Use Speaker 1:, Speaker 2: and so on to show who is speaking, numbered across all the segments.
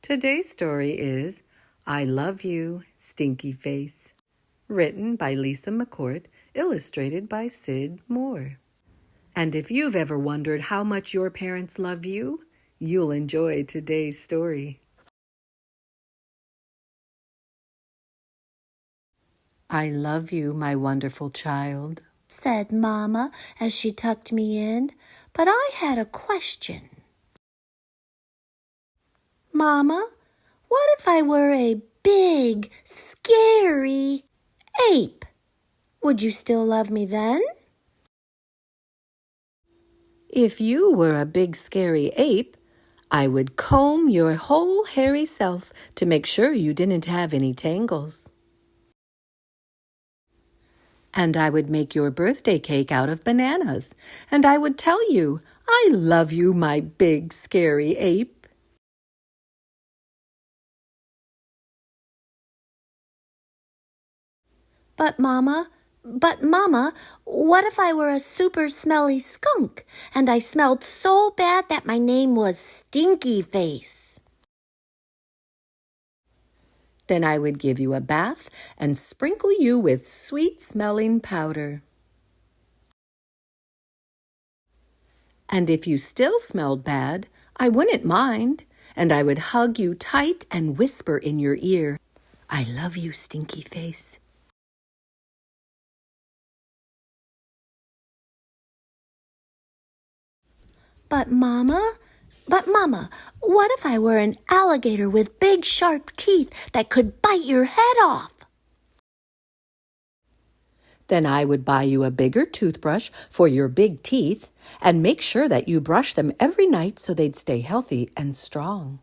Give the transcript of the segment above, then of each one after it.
Speaker 1: Today's story is I Love You, Stinky Face, written by Lisa McCourt, illustrated by Sid Moore. And if you've ever wondered how much your parents love you, you'll enjoy today's story. I love you, my wonderful child,
Speaker 2: said Mama as she tucked me in, but I had a question. Mama, what if I were a big, scary ape? Would you still love me then?
Speaker 1: If you were a big, scary ape, I would comb your whole hairy self to make sure you didn't have any tangles. And I would make your birthday cake out of bananas, and I would tell you, I love you, my big, scary ape.
Speaker 2: But Mama, what if I were a super smelly skunk and I smelled so bad that my name was Stinky Face?
Speaker 1: Then I would give you a bath and sprinkle you with sweet-smelling powder. And if you still smelled bad, I wouldn't mind, and I would hug you tight and whisper in your ear, I love you, Stinky Face.
Speaker 2: But Mama, what if I were an alligator with big sharp teeth that could bite your head off?
Speaker 1: Then I would buy you a bigger toothbrush for your big teeth and make sure that you brush them every night so they'd stay healthy and strong.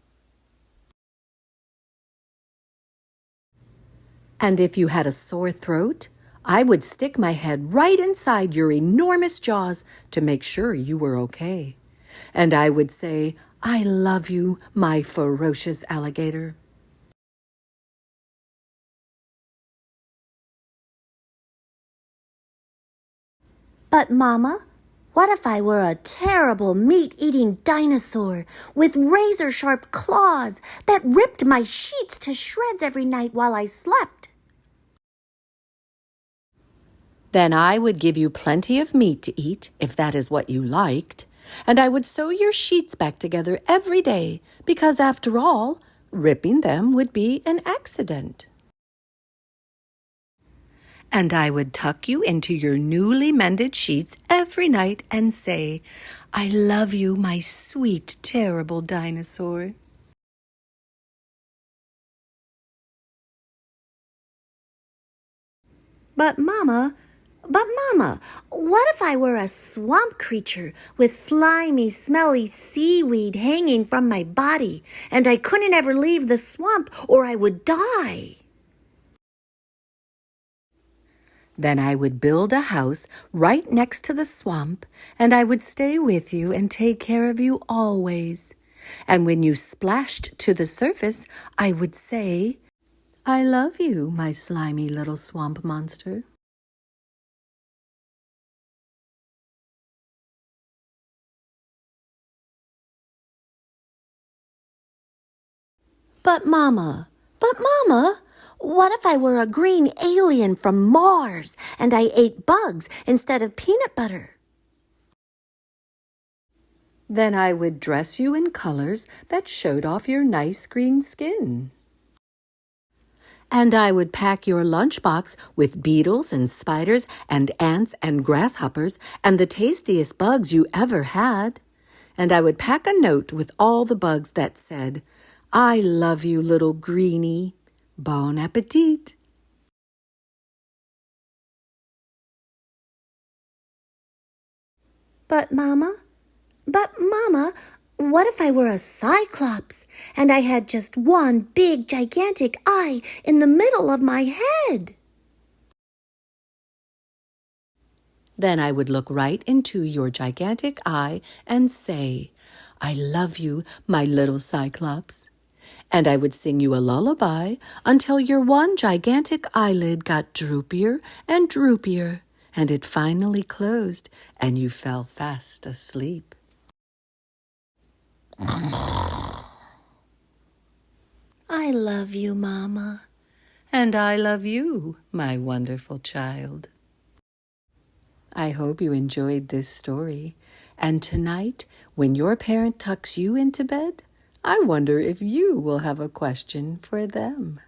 Speaker 1: And if you had a sore throat, I would stick my head right inside your enormous jaws to make sure you were okay. And I would say, I love you, my ferocious alligator.
Speaker 2: But Mama, what if I were a terrible meat-eating dinosaur with razor-sharp claws that ripped my sheets to shreds every night while I slept?
Speaker 1: Then I would give you plenty of meat to eat, if that is what you liked, and I would sew your sheets back together every day, because after all, ripping them would be an accident. And I would tuck you into your newly mended sheets every night and say, I love you, my sweet, terrible dinosaur.
Speaker 2: But Mama, what if I were a swamp creature with slimy, smelly seaweed hanging from my body, and I couldn't ever leave the swamp or I would die?
Speaker 1: Then I would build a house right next to the swamp, and I would stay with you and take care of you always. And when you splashed to the surface, I would say, I love you, my slimy little swamp monster.
Speaker 2: But Mama, what if I were a green alien from Mars and I ate bugs instead of peanut butter?
Speaker 1: Then I would dress you in colors that showed off your nice green skin. And I would pack your lunchbox with beetles and spiders and ants and grasshoppers and the tastiest bugs you ever had. And I would pack a note with all the bugs that said, I love you, little greenie. Bon appetit.
Speaker 2: But Mama, what if I were a cyclops and I had just one big gigantic eye in the middle of my head?
Speaker 1: Then I would look right into your gigantic eye and say, I love you, my little cyclops. And I would sing you a lullaby until your one gigantic eyelid got droopier and droopier, and it finally closed, and you fell fast asleep.
Speaker 2: I love you, Mama.
Speaker 1: And I love you, my wonderful child. I hope you enjoyed this story. And tonight, when your parent tucks you into bed, I wonder if you will have a question for them.